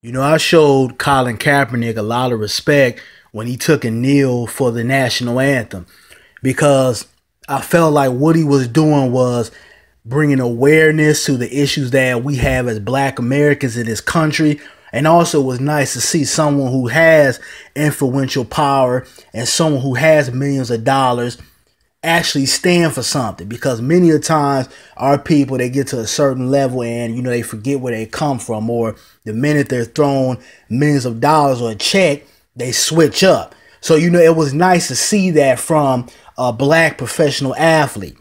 I showed Colin Kaepernick a lot of respect when he took a kneel for the national anthem because I felt like what he was doing was bringing awareness to the issues that we have as black Americans in this country. And also it was nice to see someone who has influential power and someone who has millions of dollars actually stand for something, because many of times our people, they get to a certain level and they forget where they come from, or the minute they're thrown millions of dollars or a check, they switch up. So it was nice to see that from a black professional athlete.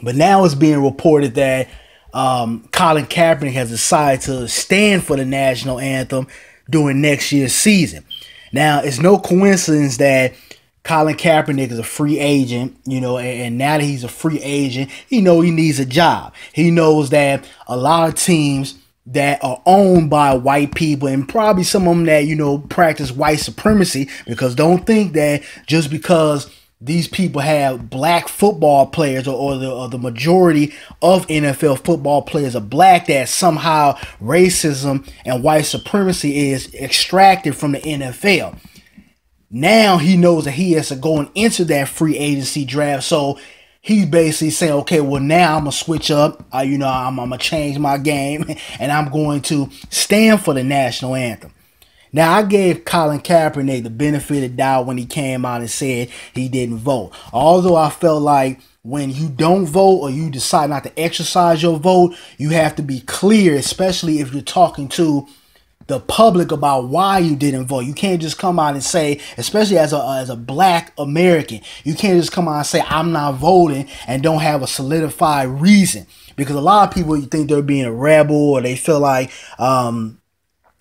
But now it's being reported that Colin Kaepernick has decided to stand for the national anthem during next year's season. Now, it's no coincidence that Colin Kaepernick is a free agent, and now that he's a free agent, he needs a job. He knows that a lot of teams that are owned by white people, and probably some of them that, practice white supremacy, because don't think that just because these people have black football players or the majority of NFL football players are black, that somehow racism and white supremacy is extracted from the NFL. Now he knows that he has to go and enter that free agency draft. So he's basically saying, okay, well, now I'm going to switch up. I'm going to change my game and I'm going to stand for the national anthem. Now, I gave Colin Kaepernick the benefit of the doubt when he came out and said he didn't vote. Although I felt like when you don't vote or you decide not to exercise your vote, you have to be clear, especially if you're talking to the public about why you didn't vote. You can't just come out and say, especially as a black American, you can't just come out and say I'm not voting and don't have a solidified reason. Because a lot of people, you think they're being a rebel, or they feel like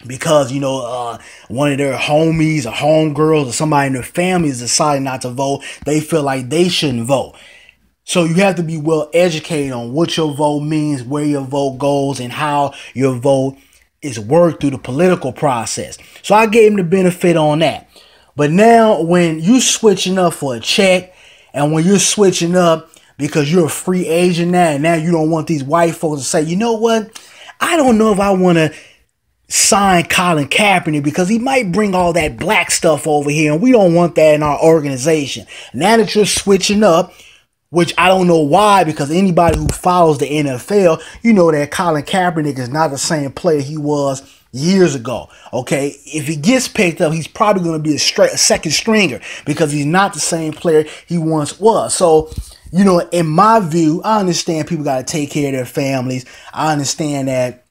because one of their homies or homegirls or somebody in their family is deciding not to vote, they feel like they shouldn't vote. So you have to be well educated on what your vote means, where your vote goes, and how your vote is worked through the political process. So I gave him the benefit on that. But now when you switching up for a check, and when you're switching up because you're a free agent now, and now you don't want these white folks to say, you know what, I don't know if I want to sign Colin Kaepernick because he might bring all that black stuff over here, and we don't want that in our organization. Now that you're switching up, which I don't know why, because anybody who follows the NFL, that Colin Kaepernick is not the same player he was years ago. Okay, if he gets picked up, he's probably going to be a second stringer, because he's not the same player he once was. So, in my view, I understand people got to take care of their families. I understand that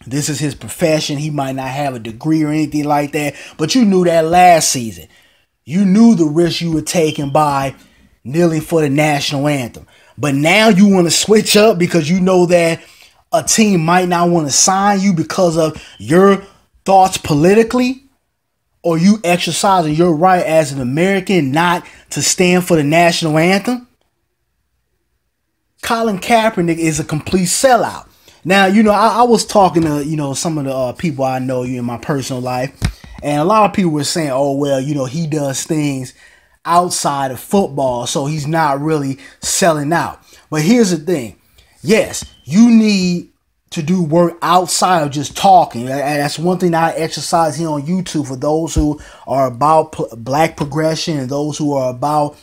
this is his profession. He might not have a degree or anything like that, but you knew that last season. You knew the risk you were taking by kneeling for the national anthem. But now you want to switch up because you know that a team might not want to sign you because of your thoughts politically, or you exercising your right as an American not to stand for the national anthem. Colin Kaepernick is a complete sellout. Now, I was talking to, some of the people I know in my personal life, and a lot of people were saying, oh, well, he does things outside of football, so he's not really selling out. But here's the thing. Yes, you need to do work outside of just talking. That's one thing I exercise here on YouTube for those who are about black progression and those who are about,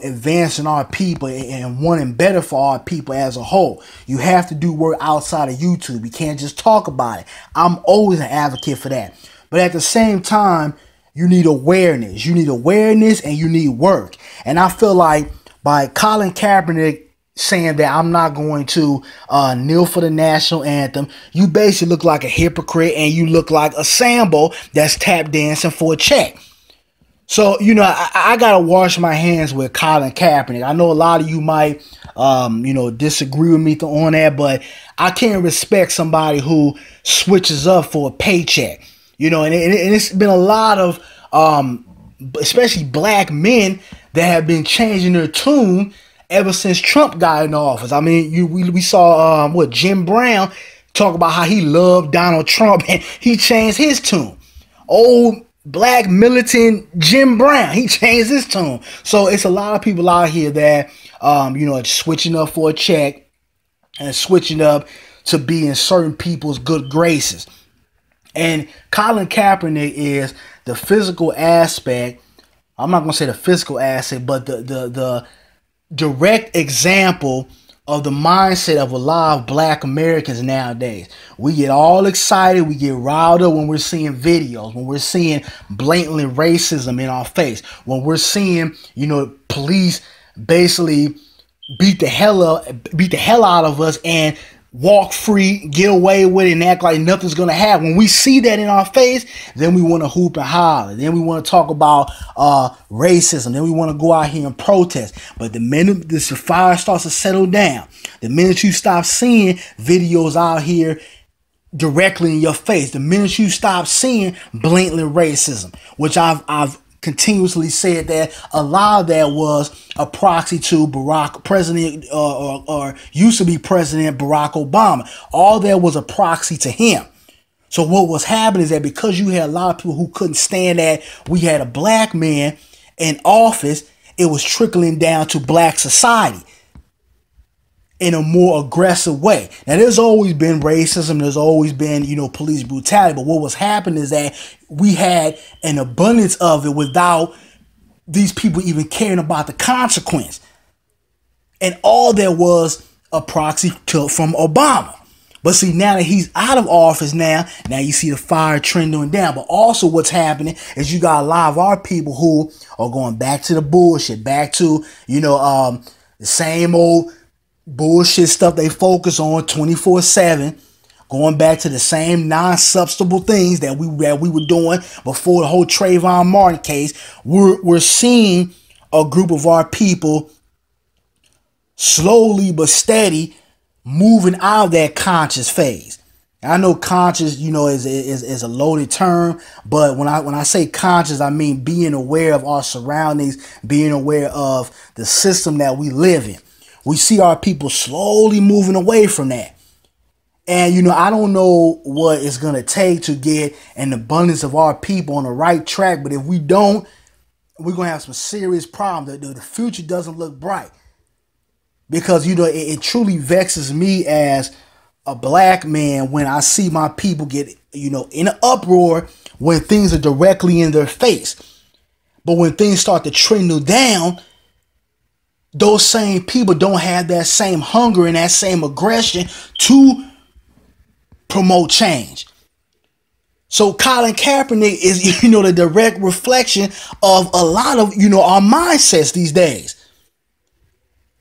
advancing our people and wanting better for our people as a whole. You have to do work outside of YouTube. You can't just talk about it. I'm always an advocate for that. But at the same time, you need awareness. You need awareness and you need work. And I feel like by Colin Kaepernick saying that I'm not going to kneel for the national anthem, you basically look like a hypocrite, and you look like a Sambo that's tap dancing for a check. So, I got to wash my hands with Colin Kaepernick. I know a lot of you might, disagree with me on that, but I can't respect somebody who switches up for a paycheck. And it's been a lot of, especially black men that have been changing their tune ever since Trump got in office. I mean, we saw Jim Brown talk about how he loved Donald Trump, and he changed his tune. Old black militant Jim Brown, he changed his tune. So it's a lot of people out here that, switching up for a check and switching up to be in certain people's good graces. And Colin Kaepernick is the physical aspect. I'm not gonna say the physical aspect, but the direct example of the mindset of a lot of black Americans nowadays. We get all excited, we get riled up when we're seeing videos, when we're seeing blatantly racism in our face, when we're seeing, police basically beat the hell out of us and walk free, get away with it, and act like nothing's gonna happen. When we see that in our face, then we want to hoop and holler. Then we want to talk about racism. Then we want to go out here and protest. But the minute the fire starts to settle down, the minute you stop seeing videos out here directly in your face, the minute you stop seeing blatantly racism, which I've continuously said that a lot of that was a proxy to President or used to be President Barack Obama. All that was a proxy to him. So what was happening is that because you had a lot of people who couldn't stand that we had a black man in office, it was trickling down to black society in a more aggressive way. Now, there's always been racism. There's always been, police brutality. But what was happening is that we had an abundance of it without these people even caring about the consequence. And all there was a proxy from Obama. But see, now that he's out of office now you see the fire trending down. But also what's happening is you got a lot of our people who are going back to the bullshit, back to, the same old bullshit stuff they focus on 24/7, going back to the same non-substantial things that we were doing before the whole Trayvon Martin case. We're seeing a group of our people slowly but steady moving out of that conscious phase. I know conscious, is a loaded term, but when I say conscious, I mean being aware of our surroundings, being aware of the system that we live in. We see our people slowly moving away from that. And, I don't know what it's going to take to get an abundance of our people on the right track. But if we don't, we're going to have some serious problems. The future doesn't look bright. Because, it truly vexes me as a black man when I see my people get, in an uproar when things are directly in their face. But when things start to trendle down, those same people don't have that same hunger and that same aggression to promote change. So Colin Kaepernick is, the direct reflection of a lot of, our mindsets these days.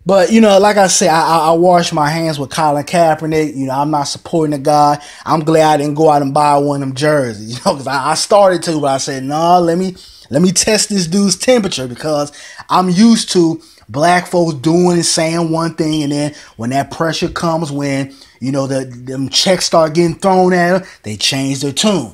But, like I said, I wash my hands with Colin Kaepernick. I'm not supporting the guy. I'm glad I didn't go out and buy one of them jerseys, because I started to, but I said, no, let me test this dude's temperature, because I'm used to black folks doing and saying one thing, and then when that pressure comes, when them checks start getting thrown at them, they change their tune.